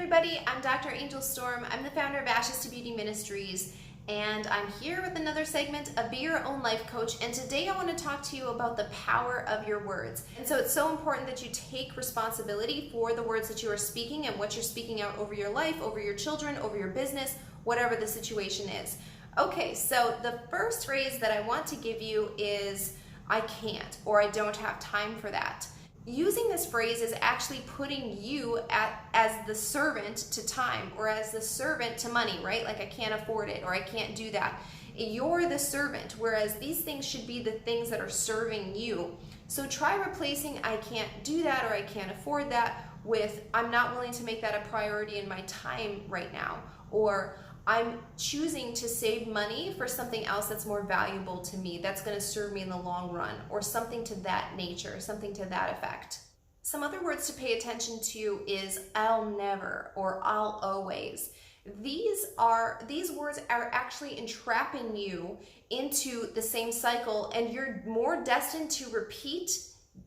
everybody, I'm Dr. Angel Storm. I'm the founder of Ashes to Beauty Ministries, and I'm here with another segment of Be Your Own Life Coach. And today I want to talk to you about the power of your words. And so it's so important that you take responsibility for the words that you are speaking and what you're speaking out over your life, over your children, over your business, whatever the situation is. Okay, so the first phrase that I want to give you is, I can't, or I don't have time for that. Using this phrase is actually putting you as the servant to time, or as the servant to money, right? Like, I can't afford it, or I can't do that. You're the servant, whereas these things should be the things that are serving you. So try replacing I can't do that or I can't afford that with I'm not willing to make that a priority in my time right now, or I'm choosing to save money for something else that's more valuable to me, that's going to serve me in the long run, or something to that nature, something to that effect. Some other words to pay attention to is I'll never or I'll always. These words are actually entrapping you into the same cycle, and you're more destined to repeat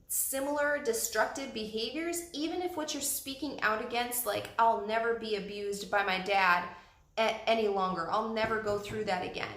similar destructive behaviors, even if what you're speaking out against, like I'll never be abused by my dad any longer, I'll never go through that again.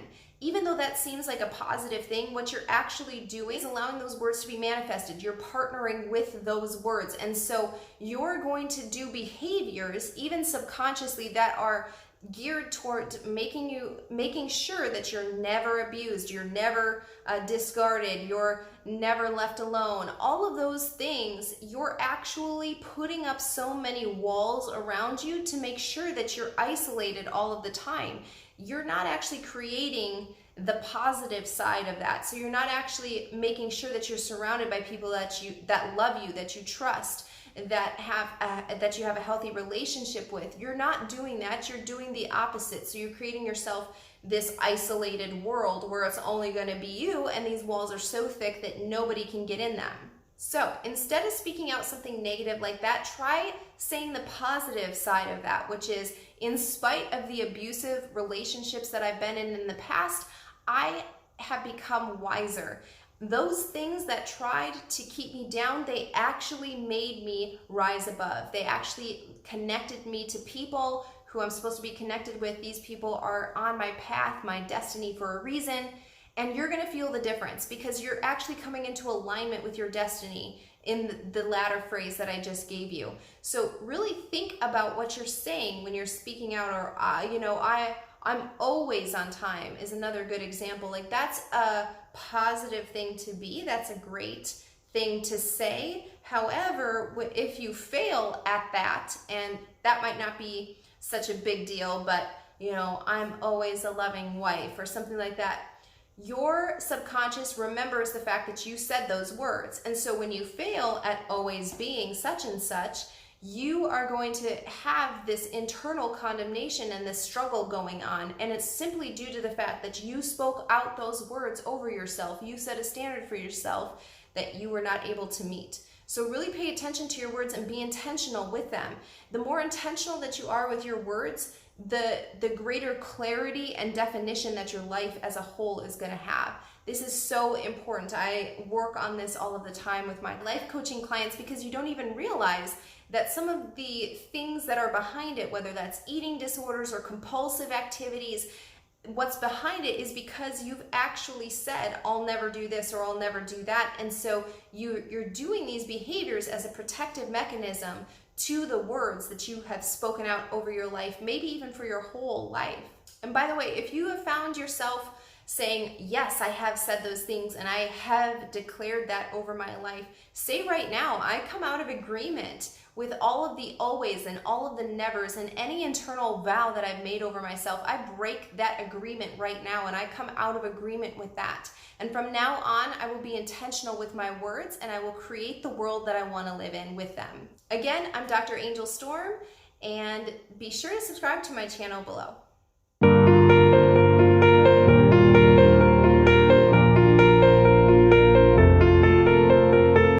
Even though that seems like a positive thing, what you're actually doing is allowing those words to be manifested. You're partnering with those words. And so you're going to do behaviors, even subconsciously, that are geared toward making sure that you're never abused, you're never discarded, you're never left alone. All of those things, you're actually putting up so many walls around you to make sure that you're isolated all of the time. You're not actually creating the positive side of that. So you're not actually making sure that you're surrounded by people that love you, that you trust, that you have a healthy relationship with. You're not doing that. You're doing the opposite. So you're creating yourself this isolated world where it's only going to be you, and these walls are so thick that nobody can get in them. So instead of speaking out something negative like that, try saying the positive side of that, which is, in spite of the abusive relationships that I've been in the past, I have become wiser. Those things that tried to keep me down, they actually made me rise above. They actually connected me to people who I'm supposed to be connected with. These people are on my path, my destiny, for a reason. And you're going to feel the difference because you're actually coming into alignment with your destiny in the latter phrase that I just gave you. So really think about what you're saying when you're speaking out, or I'm always on time is another good example. Like, that's a positive thing to be. That's a great thing to say. However, if you fail at that, and that might not be such a big deal, but I'm always a loving wife or something like that, your subconscious remembers the fact that you said those words. And so when you fail at always being such and such, you are going to have this internal condemnation and this struggle going on. And it's simply due to the fact that you spoke out those words over yourself. You set a standard for yourself that you were not able to meet. So really pay attention to your words and be intentional with them. The more intentional that you are with your words, the greater clarity and definition that your life as a whole is going to have. This is so important. I work on this all of the time with my life coaching clients, because you don't even realize that some of the things that are behind it, whether that's eating disorders or compulsive activities, what's behind it is because you've actually said, I'll never do this or I'll never do that. And so you're doing these behaviors as a protective mechanism to the words that you have spoken out over your life, maybe even for your whole life. And by the way, if you have found yourself saying, yes, I have said those things and I have declared that over my life, say right now, I come out of agreement with all of the always and all of the nevers and any internal vow that I've made over myself. I break that agreement right now, and I come out of agreement with that. And from now on, I will be intentional with my words, and I will create the world that I want to live in with them. Again, I'm Dr. Angel Storm, and be sure to subscribe to my channel below.